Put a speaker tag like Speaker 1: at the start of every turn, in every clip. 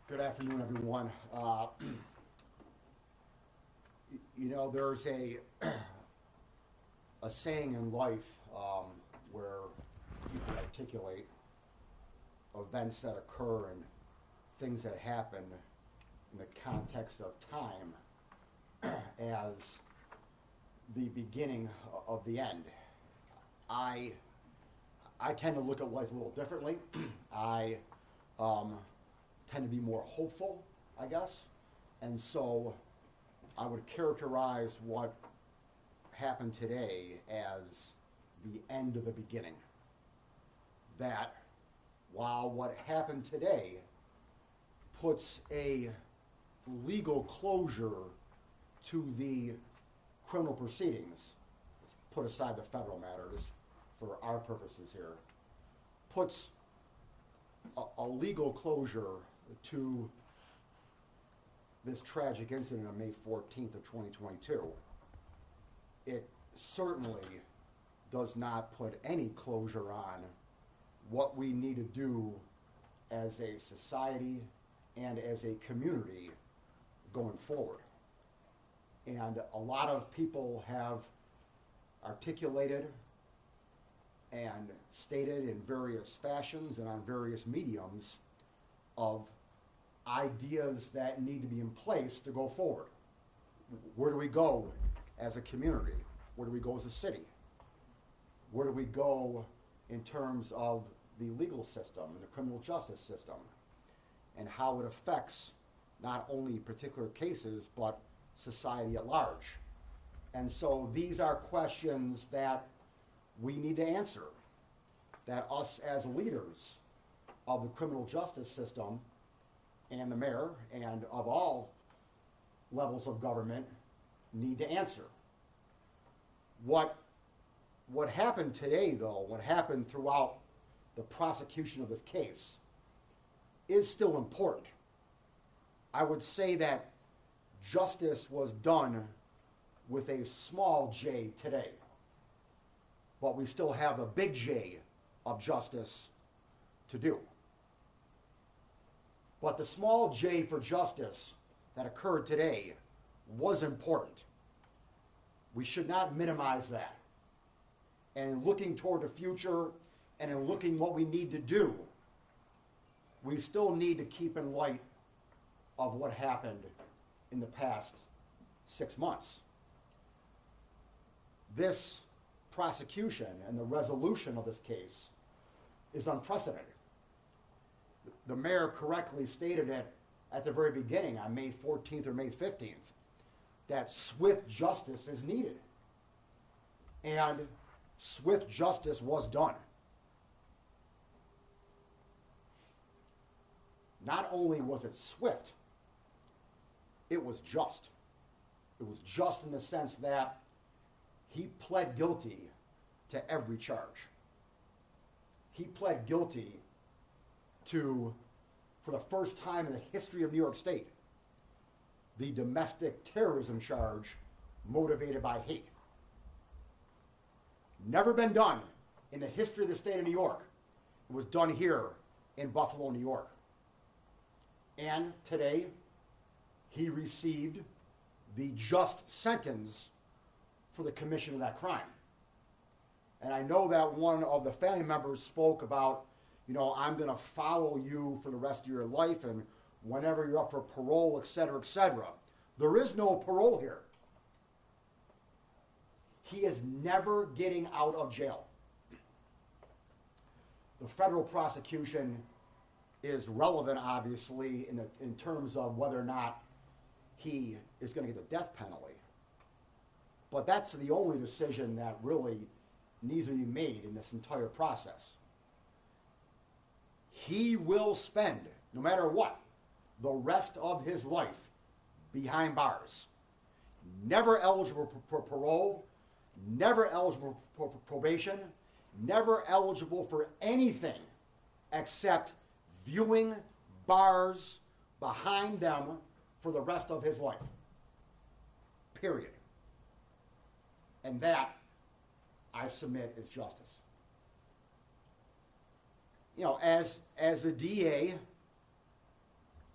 Speaker 1: Good afternoon, everyone. There's a saying in life where people articulate events that occur and things that happen in the context of time as the beginning of the end. I tend to look at life a little differently. I tend to be more hopeful, I guess. And so I would characterize what happened today as the end of the beginning. That while what happened today puts a legal closure to the criminal proceedings, let's put aside the federal matters for our purposes here, puts a legal closure to this tragic incident on May 14th of 2022. It certainly does not put any closure on what we need to do as a society and as a community going forward. And a lot of people have articulated and stated in various fashions and on various mediums of ideas that need to be in place to go forward. Where do we go as a community? Where do we go as a city? Where do we go in terms of the legal system and the criminal justice system and how it affects not only particular cases but society at large? And so these are questions that we need to answer, that us as leaders of the criminal justice system and the mayor and of all levels of government need to answer. What happened today, though, what happened throughout the prosecution of this case is still important. I would say that justice was done with a small j today, but we still have a big J of justice to do. But the small j for justice that occurred today was important. We should not minimize that. And in looking toward the future and in looking what we need to do, we still need to keep in light of what happened in the past 6 months. This prosecution and the resolution of this case is unprecedented. The mayor correctly stated it at the very beginning on May 14th or May 15th that swift justice is needed. And swift justice was done. Not only was it swift, it was just. It was just in the sense that he pled guilty to every charge. He pled guilty to, for the first time in the history of New York State, the domestic terrorism charge motivated by hate. Never been done in the history of the state of New York. It was done here in Buffalo, New York. And today, he received the just sentence for the commission of that crime. And I know that one of the family members spoke about, I'm going to follow you for the rest of your life and whenever you're up for parole, et cetera, et cetera. There is no parole here. He is never getting out of jail. The federal prosecution is relevant, obviously, in terms of whether or not he is going to get the death penalty. But that's the only decision that really needs to be made in this entire process. He will spend, no matter what, the rest of his life behind bars. Never eligible for parole, never eligible for probation, never eligible for anything except viewing bars behind them for the rest of his life. Period. And that, I submit, is justice. As a DA,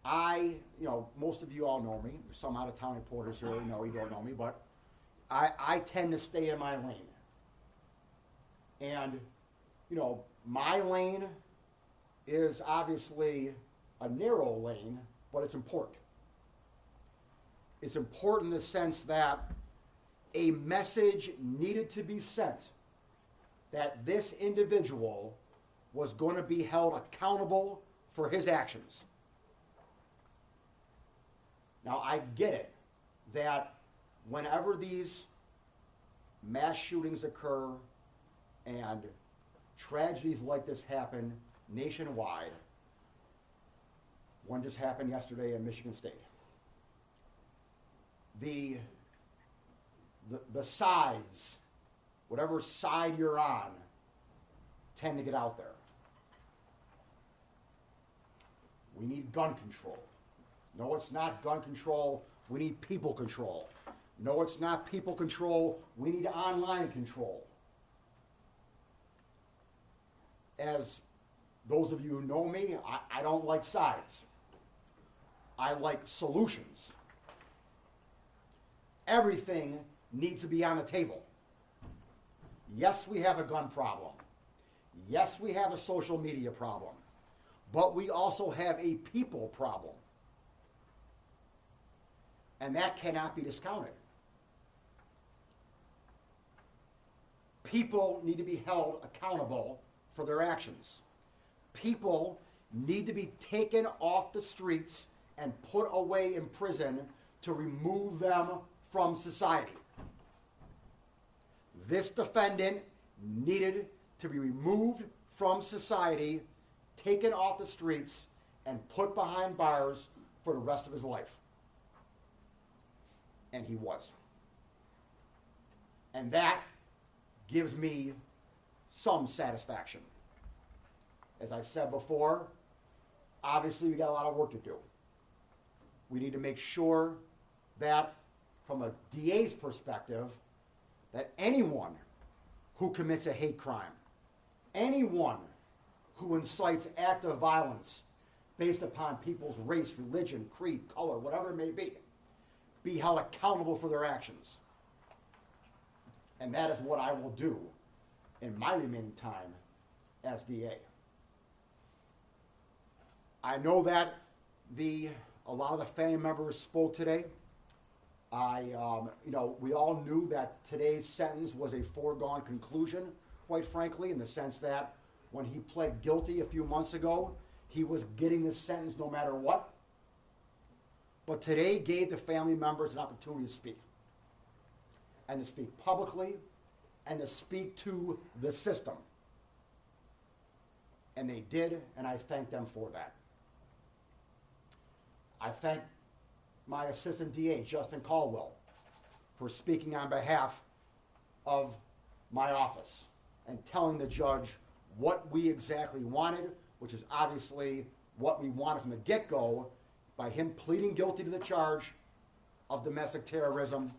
Speaker 1: Most of you all know me. Some out-of-town reporters here know you don't know me, but I tend to stay in my lane. And, my lane is obviously a narrow lane, but it's important. It's important in the sense that a message needed to be sent that this individual was going to be held accountable for his actions. Now, I get it that whenever these mass shootings occur and tragedies like this happen nationwide, one just happened yesterday in Michigan State, the sides, whatever side you're on, tend to get out there. We need gun control. No, it's not gun control. We need people control. No, it's not people control. We need online control. As those of you who know me, I don't like sides. I like solutions. Everything needs to be on the table. Yes, we have a gun problem. Yes, we have a social media problem. But we also have a people problem. And that cannot be discounted. People need to be held accountable for their actions. People need to be taken off the streets and put away in prison to remove them from society. This defendant needed to be removed from society, taken off the streets, and put behind bars for the rest of his life. And he was. And that gives me some satisfaction. As I said before, obviously we got a lot of work to do. We need to make sure that, from a DA's perspective, that anyone who commits a hate crime, anyone who incites active violence based upon people's race, religion, creed, color, whatever it may be held accountable for their actions. And that is what I will do in my remaining time as DA. I know that a lot of the family members spoke today. We all knew that today's sentence was a foregone conclusion, quite frankly, in the sense that when he pled guilty a few months ago, he was getting this sentence no matter what. But today gave the family members an opportunity to speak. And to speak publicly, and to speak to the system. And they did, and I thank them for that. I thank my assistant DA, Justin Caldwell, for speaking on behalf of my office and telling the judge what we exactly wanted, which is obviously what we wanted from the get-go. By him pleading guilty to the charge of domestic terrorism,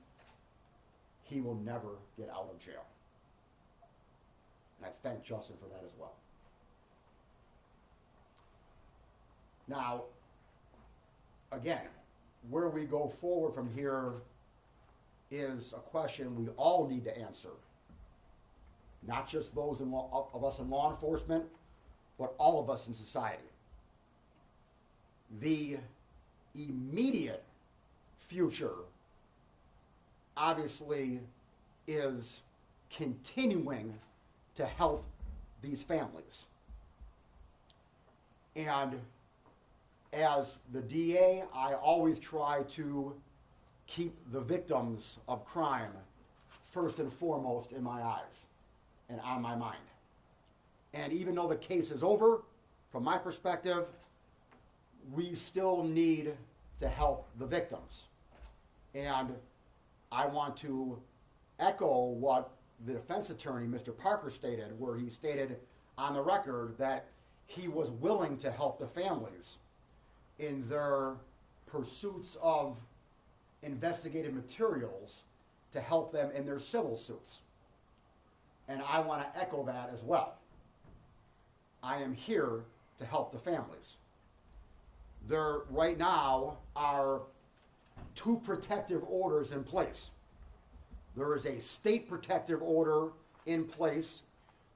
Speaker 1: he will never get out of jail. And I thank Justin for that as well. Now, again, where we go forward from here is a question we all need to answer. Not just those of us in law enforcement, but all of us in society. The immediate future, obviously, is continuing to help these families. And as the DA, I always try to keep the victims of crime first and foremost in my eyes and on my mind. And even though the case is over, from my perspective, we still need to help the victims. And I want to echo what the defense attorney, Mr. Parker, stated, where he stated on the record that he was willing to help the families in their pursuits of investigative materials to help them in their civil suits. And I want to echo that as well. I am here to help the families. there right now are 2 protective orders in place. There is a state protective order in place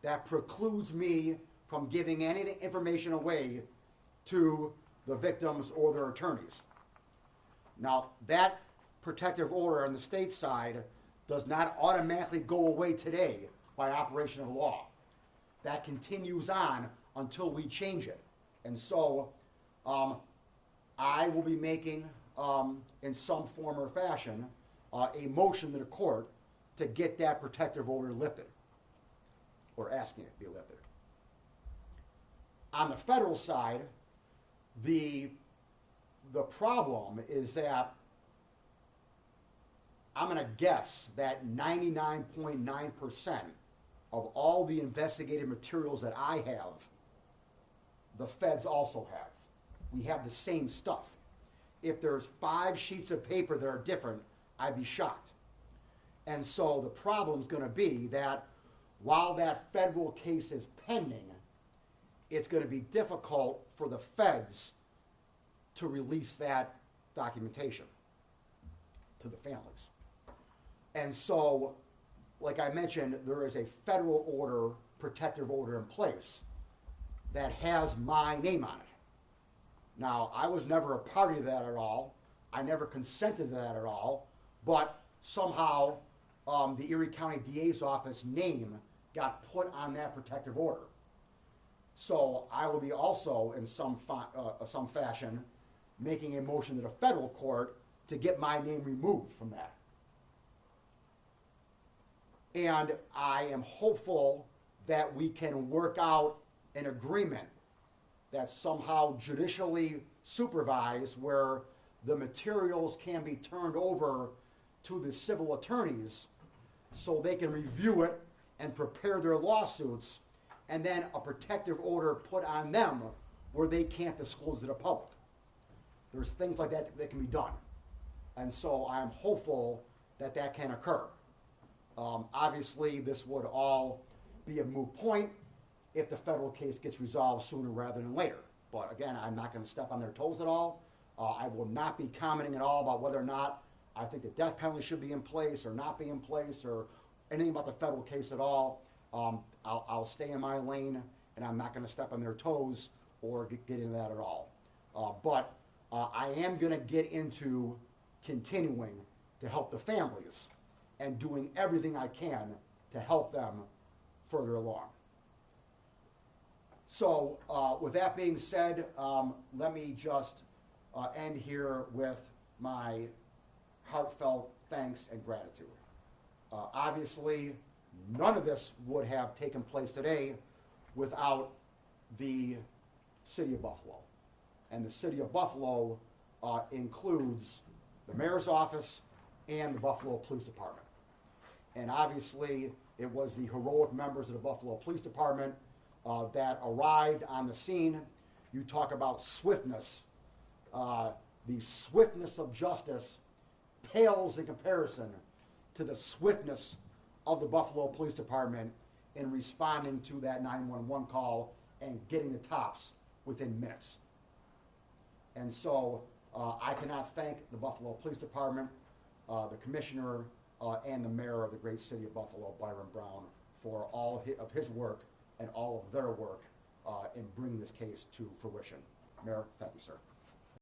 Speaker 1: that precludes me from giving any information away to the victims or their attorneys. Now, that protective order on the state side does not automatically go away today by operation of law. That continues on until we change it. And so I will be making, in some form or fashion, a motion to the court to get that protective order lifted, or asking it to be lifted. On the federal side, the problem is that I'm going to guess that 99.9% of all the investigative materials that I have, the feds also have. We have the same stuff. If there's 5 sheets of paper that are different, I'd be shocked. And so the problem's going to be that while that federal case is pending, it's going to be difficult for the feds to release that documentation to the families. And so, like I mentioned, there is a federal order, protective order in place that has my name on it. Now, I was never a party to that at all. I never consented to that at all. But somehow, the Erie County DA's office name got put on that protective order. So I will be also, in some fashion, making a motion to the federal court to get my name removed from that. And I am hopeful that we can work out an agreement that's somehow judicially supervised, where the materials can be turned over to the civil attorneys so they can review it and prepare their lawsuits, and then a protective order put on them where they can't disclose to the public. There's things like that that can be done. And so I'm hopeful that that can occur. Obviously, this would all be a moot point if the federal case gets resolved sooner rather than later. But again, I'm not going to step on their toes at all. I will not be commenting at all about whether or not I think the death penalty should be in place or not be in place, or anything about the federal case at all. I'll stay in my lane, and I'm not going to step on their toes or get into that at all. But I am going to get into continuing to help the families and doing everything I can to help them further along. So with that being said, let me just end here with my heartfelt thanks and gratitude. Obviously, none of this would have taken place today without the City of Buffalo. And the City of Buffalo includes the mayor's office and the Buffalo Police Department. And obviously, it was the heroic members of the Buffalo Police Department that arrived on the scene. You talk about swiftness. The swiftness of justice pales in comparison to the swiftness of the Buffalo Police Department in responding to that 911 call and getting the tops within minutes. And so I cannot thank the Buffalo Police Department, the commissioner, and the mayor of the great city of Buffalo, Byron Brown, for all of his work and all of their work in bringing this case to fruition. Mayor, thank you, sir.